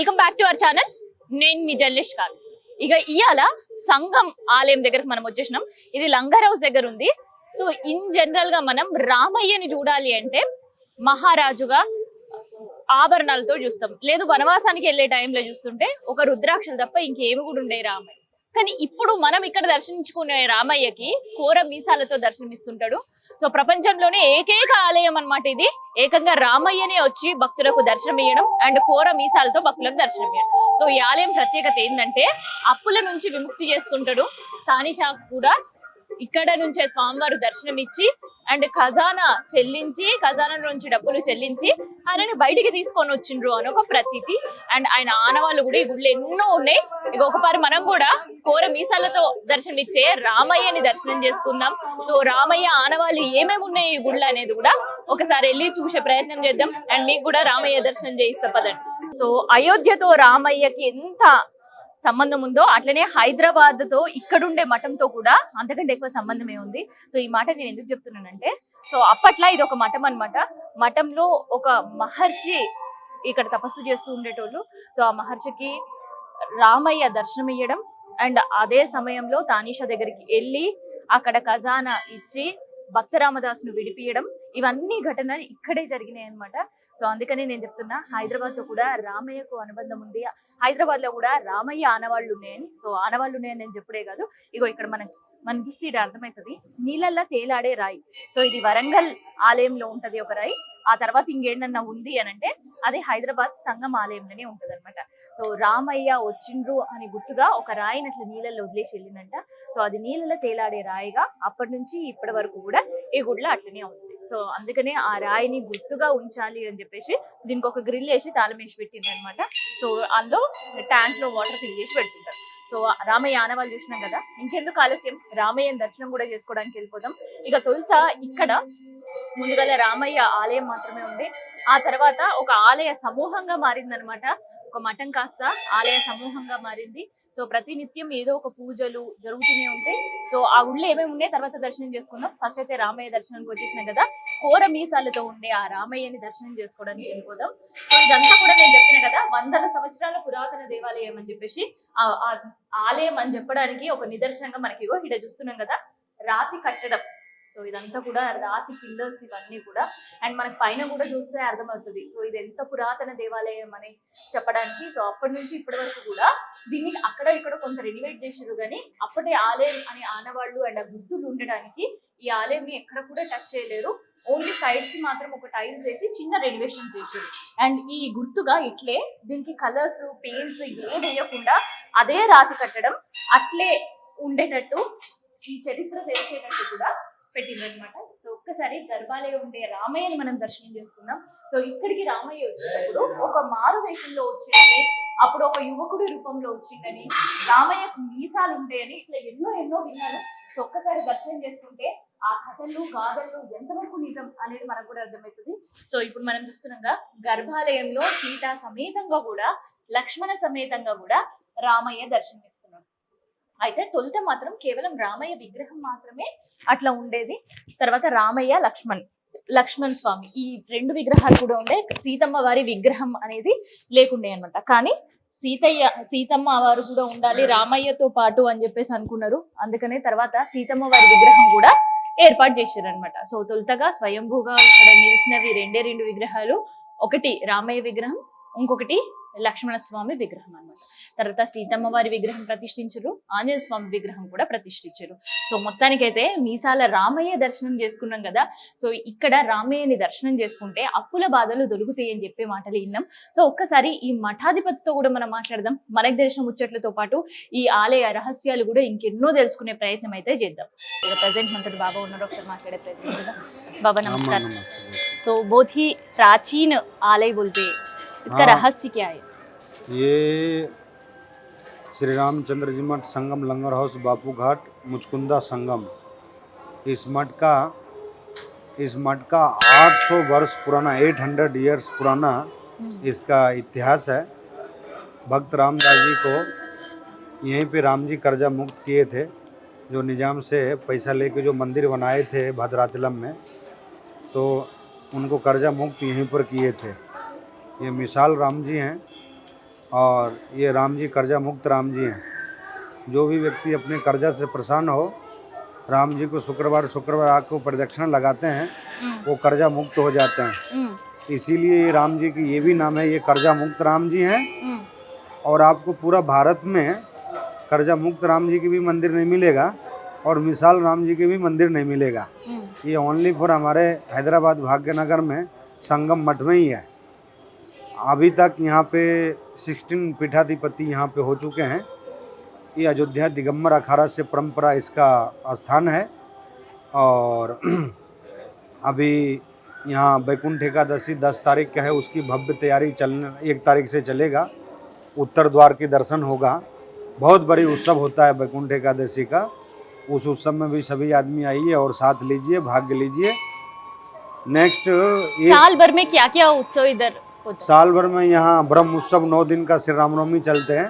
Welcome back to our channel. నేను మీ journalist కాదు. ఇక ఇవాళ సంగం ఆలయం దగ్గరకు మనం వచ్చేసినాం. ఇది లంగర్ హౌస్ దగ్గర ఉంది. సో ఇన్ జనరల్ గా మనం రామయ్యని చూడాలి అంటే మహారాజుగా ఆభరణాలతో చూస్తాం, లేదు వనవాసానికి వెళ్లే టైంలో చూస్తుంటే ఒక రుద్రాక్షలు తప్ప ఇంకేమి కూడా ఉండే రామయ్య. కానీ ఇప్పుడు మనం ఇక్కడ దర్శించుకునే రామయ్యకి కోర మీసాలతో దర్శనమిస్తుంటాడు. సో ప్రపంచంలోనే ఏకైక ఆలయం అన్నమాట ఇది. ఏకంగా రామయ్యనే వచ్చి భక్తులకు దర్శనం ఇవ్వడం అండ్ కోర మీసాలతో భక్తులకు దర్శనం ఇవ్వడం. సో ఈ ఆలయం ప్రత్యేకత ఏంటంటే అప్పుల నుంచి విముక్తి చేస్తుంటాడు. తానిషా కూడా ఇక్కడ నుంచే స్వామివారు దర్శనం ఇచ్చి అండ్ ఖజానా చెల్లించి, ఖజానా నుంచి డబ్బులు చెల్లించి ఆయనని బయటికి తీసుకొని వచ్చిండ్రు అని ఒక ప్రతీతి. అండ్ ఆయన ఆనవాళ్ళు కూడా ఈ గుళ్ళు ఎన్నో ఉన్నాయి. ఇక ఒకసారి మనం కూడా కోర మీసాలతో దర్శనం ఇచ్చే రామయ్యని దర్శనం చేసుకుందాం. సో రామయ్య ఆనవాళ్ళు ఏమేమి ఉన్నాయి ఈ గుళ్ళు అనేది కూడా ఒకసారి వెళ్ళి చూసే ప్రయత్నం చేద్దాం. అండ్ మీకు కూడా రామయ్య దర్శనం చేయిస్తా పదండి. సో అయోధ్యతో రామయ్యకి ఎంత సంబంధం ఉందో అట్లనే హైదరాబాద్ తో ఇక్కడుండే మఠంతో కూడా అంతకంటే ఎక్కువ సంబంధమే ఉంది. సో ఈ మాట నేను ఎందుకు చెప్తున్నానంటే, సో అప్పట్లో ఇది ఒక మఠం అన్నమాట. మఠంలో ఒక మహర్షి ఇక్కడ తపస్సు చేస్తూ ఉండేటోళ్ళు. సో ఆ మహర్షికి రామయ్య దర్శనం ఇవ్వడం అండ్ అదే సమయంలో తానీషా దగ్గరికి వెళ్ళి అక్కడ ఖజానా ఇచ్చి భక్త రామదాసును విడిపియడం, ఇవన్నీ ఘటనలు ఇక్కడే జరిగినాయి అనమాట. సో అందుకని నేను చెప్తున్నా, హైదరాబాద్ తో కూడా రామయ్యకు అనుబంధం ఉంది. హైదరాబాద్ లో కూడా రామయ్య ఆనవాళ్ళు ఉన్నాయని. సో ఆనవాళ్ళు ఉన్నాయని నేను చెప్పుడే కాదు, ఇగో ఇక్కడ మనం చూస్తే ఇది అర్థమవుతుంది. నీళ్ళల్లో తేలాడే రాయి. సో ఇది వరంగల్ ఆలయంలో ఉంటది ఒక రాయి. ఆ తర్వాత ఇంకేంటన్నా ఉంది అని అంటే అది హైదరాబాద్ సంగం ఆలయంలోనే ఉంటది అనమాట. సో రామయ్య వచ్చిండ్రు అని గుర్తుగా ఒక రాయిని అట్లా నీళ్ళల్లో వదిలేసి వెళ్ళిందంట. సో అది నీళ్ళలో తేలాడే రాయిగా అప్పటి నుంచి ఇప్పటి వరకు కూడా ఈ గుడిలో అట్లనే ఉంది. సో అందుకనే ఆ రాయిని గుర్తుగా ఉంచాలి అని చెప్పేసి దీనికి ఒక గ్రిల్ వేసి తాళం వేసి పెట్టింది అనమాట. సో అందులో ట్యాంక్ లో వాటర్ ఫిల్ చేసి పెడుతుంటారు. సో రామయ్య ఆనవాళ్ళు చూసినాం కదా, ఇంకెందుకు ఆలస్యం, రామయ్య దర్శనం కూడా చేసుకోవడానికి వెళ్ళిపోదాం. ఇక తొలుత ఇక్కడ ముందుగా రామయ్య ఆలయం మాత్రమే ఉంది. ఆ తర్వాత ఒక ఆలయ సమూహంగా మారిందనమాట. ఒక మఠం కాస్త ఆలయ సమూహంగా మారింది. సో ప్రతి నిత్యం ఏదో ఒక పూజలు జరుగుతూనే ఉంటాయి. సో ఆ ఊళ్ళో ఏమేమి ఉన్నాయి తర్వాత దర్శనం చేసుకుందాం. ఫస్ట్ అయితే రామయ్య దర్శనానికి వచ్చేసినాం కదా, కోర మీసాలతో ఉండే ఆ రామయ్యని దర్శనం చేసుకోవడానికి వెళ్ళిపోదాం. సో ఇదంతా కూడా నేను చెప్పిన కదా, 100 సంవత్సరాల పురాతన దేవాలయం అని చెప్పేసి ఆ ఆలయం అని చెప్పడానికి ఒక నిదర్శనంగా మనకి ఇక్కడ చూస్తున్నాం కదా, రాతి కట్టడం. సో ఇదంతా కూడా రాతి పిల్లర్స్ ఇవన్నీ కూడా. అండ్ మనకి పైన కూడా చూస్తే అర్థమవుతుంది సో ఇది ఎంత పురాతన దేవాలయం అని చెప్పడానికి. సో అప్పటి నుంచి ఇప్పటి వరకు కూడా దీన్ని అక్కడ ఇక్కడ కొంత రెనోవేట్ చేసారు, కానీ అప్పటి ఆలయం అని ఆనవాళ్ళు అండ్ ఆ గుర్తులు ఉండడానికి ఈ ఆలయంని ఎక్కడ కూడా టచ్ చేయలేరు. ఓన్లీ సైడ్స్ కి మాత్రం ఒక టైల్స్ వేసి చిన్న రెనోవేషన్స్ చేశారు. అండ్ ఈ గుర్తుగా ఇట్లే దీనికి కలర్స్ పెయింట్స్ ఏ వేయకుండా అదే రాతి కట్టడం అట్లే ఉండేటట్టు ఈ చరిత్ర తెలిసేటట్టు కూడా పెట్టిందనమాట. సో ఒక్కసారి గర్భాలయం ఉండే రామయ్యని మనం దర్శనం చేసుకుందాం. సో ఇక్కడికి రామయ్య వచ్చినప్పుడు ఒక మారు వేషంలో వచ్చిందని, అప్పుడు ఒక యువకుడి రూపంలో వచ్చిందని, రామయ్యకు మీసాలు ఉంటాయని ఇట్లా ఎన్నో విన్నాను. సో ఒక్కసారి దర్శనం చేసుకుంటే ఆ కథలు గాథలు ఎంతవరకు నిజం అనేది మనకు కూడా అర్థమవుతుంది. సో ఇప్పుడు మనం చూస్తున్నాగా గర్భాలయంలో సీతా సమేతంగా కూడా లక్ష్మణ సమేతంగా కూడా రామయ్య దర్శనం ఇస్తున్నాడు. అయితే తొలుత మాత్రం కేవలం రామయ్య విగ్రహం మాత్రమే అట్లా ఉండేది. తర్వాత రామయ్య లక్ష్మణ్ స్వామి ఈ 2 విగ్రహాలు కూడా ఉండే. సీతమ్మ వారి విగ్రహం అనేది లేకుండే అనమాట. కానీ సీతమ్మ వారు కూడా ఉండాలి రామయ్యతో పాటు అని చెప్పేసి అనుకున్నారు. అందుకనే తర్వాత సీతమ్మ వారి విగ్రహం కూడా ఏర్పాటు చేశారు అనమాట. సో తొలుతగా స్వయంభూగా ఇక్కడ నిలిచినవి 2 విగ్రహాలు. ఒకటి రామయ్య విగ్రహం, ఇంకొకటి లక్ష్మణ స్వామి విగ్రహం అన్నమాట. తర్వాత సీతమ్మ వారి విగ్రహం ప్రతిష్ఠించరు, ఆంజనేయ స్వామి విగ్రహం కూడా ప్రతిష్ఠించరు. సో మొత్తానికైతే మీసాల రామయ్య దర్శనం చేసుకున్నాం కదా. సో ఇక్కడ రామయ్యని దర్శనం చేసుకుంటే అప్పుల బాధలు దొరుకుతాయి అని చెప్పే మాటలు విన్నాం. సో ఒక్కసారి ఈ మఠాధిపతితో కూడా మనం మాట్లాడదాం. మనకు తెలిసిన ముచ్చట్లతో పాటు ఈ ఆలయ రహస్యాలు కూడా ఇంకెన్నో తెలుసుకునే ప్రయత్నం అయితే చేద్దాం. ఇక ప్రజెంట్ మనతో బాబా ఉన్నారు, ఒకసారి మాట్లాడే ప్రయత్నం చేద్దాం. బాబా నమస్కారం. సో बहुत ही प्राचीन आलय बोलते हैं, इसका रहस्य क्या है? ये श्री रामचंद्र जी मठ संगम लंगर हाउस बापू घाट मुचकुंदा संगम। इस मठ का 800 वर्ष पुराना 800 इयर्स पुराना इसका इतिहास है। भक्त रामदास जी को यहीं पे राम जी कर्जा मुक्त किए थे, जो निजाम से पैसा लेके जो मंदिर बनाए थे भद्राचलम में, तो उनको कर्जा मुक्त यहीं पर किए थे। ये मिसाल राम जी हैं। और ये राम जी कर्जा मुक्त राम जी हैं। जो भी व्यक्ति अपने कर्जा से परेशान हो, राम जी को शुक्रवार आग को प्रदक्षिणा लगाते हैं, वो कर्जा मुक्त हो जाते हैं। इसीलिए ये राम जी की ये भी नाम है, ये कर्जा मुक्त राम जी हैं। और आपको पूरा भारत में कर्जा मुक्त राम जी की भी मंदिर नहीं मिलेगा और मिसाल राम जी की भी मंदिर नहीं मिलेगा। ये ओनली फॉर हमारे हैदराबाद भाग्यनगर में संगम मठ में ही है। अभी तक यहाँ पे 16 पीठाधिपति यहाँ पे हो चुके हैं। ये अयोध्या दिगंबर अखाड़ा से परंपरा इसका स्थान है। और अभी यहाँ वैकुंठ एकादशी 10 तारीख का है, उसकी भव्य तैयारी 1 तारीख से चलेगा। उत्तर द्वार की दर्शन होगा। बहुत बड़ी उत्सव होता है वैकुंठ एकादशी का। उस उत्सव में भी सभी आदमी आइए और साथ लीजिए, भाग्य लीजिए। नेक्स्ट साल भर में क्या क्या उत्सव इधर होता है? साल भर में यहाँ ब्रह्म उत्सव 9 दिन का श्री रामनवमी चलते हैं।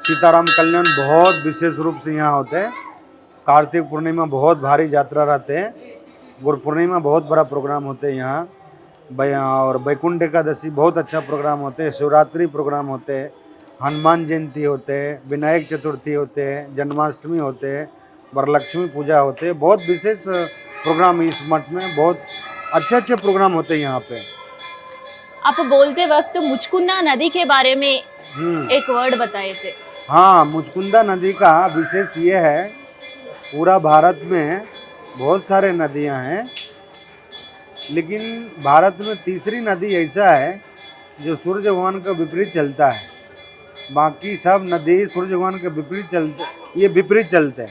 सीताराम कल्याण बहुत विशेष रूप से यहाँ होते हैं। कार्तिक पूर्णिमा बहुत भारी यात्रा रहते हैं। गुरु पूर्णिमा बहुत बड़ा प्रोग्राम होते हैं यहाँ। और वैकुंठ एकादशी बहुत अच्छा प्रोग्राम होते हैं। शिवरात्रि प्रोग्राम होते हैं, हनुमान जयंती होते हैं, विनायक चतुर्थी होते हैं, जन्माष्टमी होते हैं, वरलक्ष्मी पूजा होते हैं। बहुत विशेष प्रोग्राम इस मठ में, बहुत अच्छे प्रोग्राम होते हैं यहाँ पे। आप बोलते वक्त मुचकुंदा नदी के बारे में एक वर्ड बताए थे। हाँ, मुचकुंदा नदी का विशेष ये है, पूरा भारत में बहुत सारे नदियाँ हैं, लेकिन भारत में तीसरी नदी ऐसा है जो सूर्य भगवान का विपरीत चलता है। बाकी सब नदी सूर्य भगवान के विपरीत चलते हैं।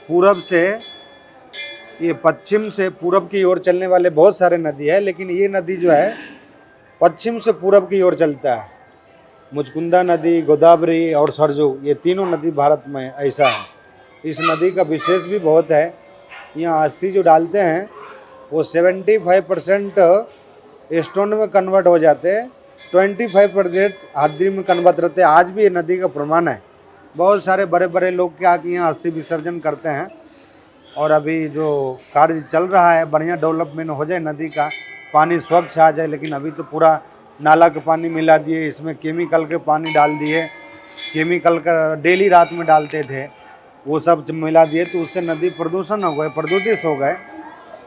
पूरब से ये पश्चिम से पूरब की ओर चलने वाले बहुत सारे नदी है, लेकिन ये नदी जो है पश्चिम से पूरब की ओर चलता है। मुचकुंदा नदी, गोदावरी और सरजू, ये तीनों नदी भारत में ऐसा है। इस नदी का विशेष भी बहुत है। यहाँ अस्थि जो डालते हैं वो 75% स्टोन में कन्वर्ट हो जाते हैं, 25% हड्डी में कन्वर्ट रहते हैं। आज भी ये नदी का प्रमाण है। बहुत सारे बड़े बड़े लोग के आके यहाँ अस्थि विसर्जन करते हैं। और अभी जो कार्य चल रहा है, बढ़िया डेवलपमेंट हो जाए, नदी का पानी स्वच्छ आ जाए। लेकिन अभी तो पूरा नाला का पानी मिला दिए, इसमें केमिकल के पानी डाल दिए। केमिकल का डेली रात में डालते थे, वो सब मिला दिए, तो उससे नदी प्रदूषण हो गए, प्रदूषित हो गए,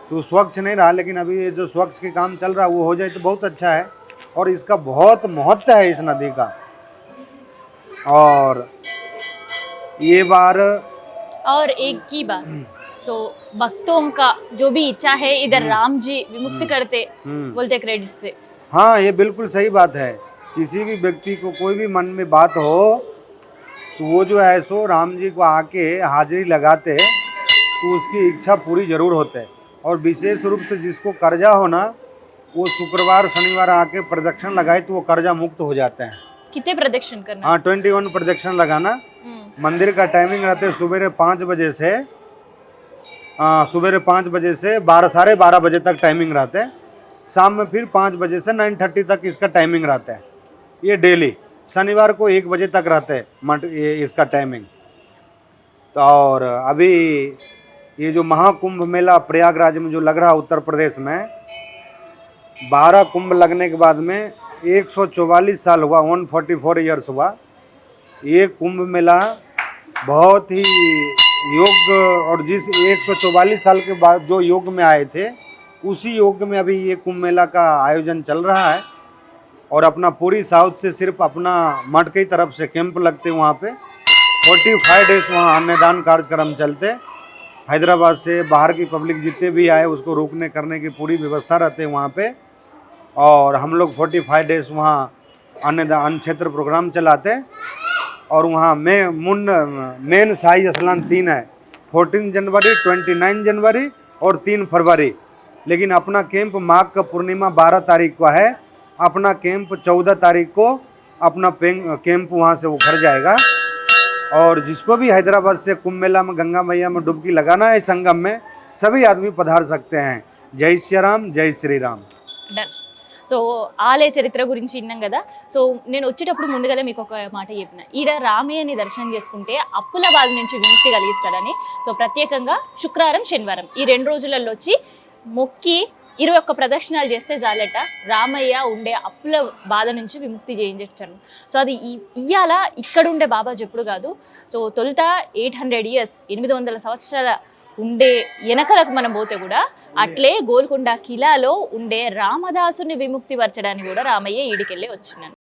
तो स्वच्छ नहीं रहा। लेकिन अभी ये जो स्वच्छ के काम चल रहा है वो हो जाए तो बहुत अच्छा है। और इसका बहुत महत्व है इस नदी का। और ये बार और एक की बात, तो भक्तों का जो भी इच्छा है इधर राम जी विमुक्त करते बोलते क्रेडिट से। हाँ, ये बिल्कुल सही बात है। किसी भी व्यक्ति को कोई भी मन में बात हो तो वो जो है सो राम जी को आके हाजिरी लगाते, तो उसकी इच्छा पूरी जरूर होते है। और विशेष रूप से जिसको कर्जा हो ना, वो शुक्रवार शनिवार आके प्रदक्षिण लगाए तो वो कर्जा मुक्त हो जाते हैं। कितने प्रदक्षिण करना? हाँ, 21 प्रदक्षिण लगाना। मंदिर का टाइमिंग रहते है सुबह 5 बजे से सुबह 5 बजे से 12 साढ़े 12 बजे तक टाइमिंग रहते हैं। शाम में फिर 5 बजे से 9:30 तक इसका टाइमिंग रहता है। ये डेली शनिवार को 1 बजे तक रहता है मठ ये इसका टाइमिंग। तो और अभी ये जो महाकुंभ मेला प्रयागराज में जो लग रहा है उत्तर प्रदेश में, 12 कुंभ लगने के बाद में 144 साल हुआ, 144 ईयर्स हुआ। ये कुंभ मेला बहुत ही योग, और जिस 144 साल के बाद जो योग में आए थे, उसी योग में अभी ये कुंभ मेला का आयोजन चल रहा है। और अपना पूरी साउथ से सिर्फ अपना मठ की तरफ से कैंप लगते वहाँ पे 45 डेज वहाँ अन्नदान कार्यक्रम चलते। हैदराबाद से बाहर की पब्लिक जितने भी आए उसको रोकने करने की पूरी व्यवस्था रहते हैं वहाँ पे। और हम लोग 45 डेज वहाँ अन्न क्षेत्र प्रोग्राम चलाते। और वहाँ मेन शाही स्नान 3 है, 14 जनवरी, 29 जनवरी और 3 फरवरी। लेकिन अपना कैंप माघ का पूर्णिमा 12 तारीख को है। अपना कैंप 14 तारीख को अपना कैंप वहाँ से उखड़ जाएगा। और जिसको भी हैदराबाद से कुंभ मेला में गंगा मैया में डुबकी लगाना है संगम में, सभी आदमी पधार सकते हैं। जय श्री राम, जय श्री राम। డన్. సో ఆలయ చరిత్ర గురించి విన్నాం కదా. సో నేను వచ్చేటప్పుడు ముందుగానే మీకు ఒక మాట చెప్పిన, ఈడ రామయ్యని దర్శనం చేసుకుంటే అప్పుల బాధ నుంచి విముక్తి కలిగిస్తాడని. సో ప్రత్యేకంగా శుక్రవారం శనివారం ఈ 2 రోజులలో వచ్చి మొక్కి 21 ప్రదక్షిణాలు చేస్తే చాలట రామయ్య ఉండే అప్పుల బాధ నుంచి విముక్తి చేయించను. సో అది ఇయ్యాల ఇక్కడ ఉండే బాబా చెప్పుడు కాదు. సో తొలుత 800 ఇయర్స్ 800 సంవత్సరాల ఉండే వెనకలకు మనం పోతే కూడా అట్లే గోల్కొండ కిలాలో ఉండే రామదాసుని విముక్తి పరచడానికి కూడా రామయ్య ఈడికెళ్ళి వచ్చినాను.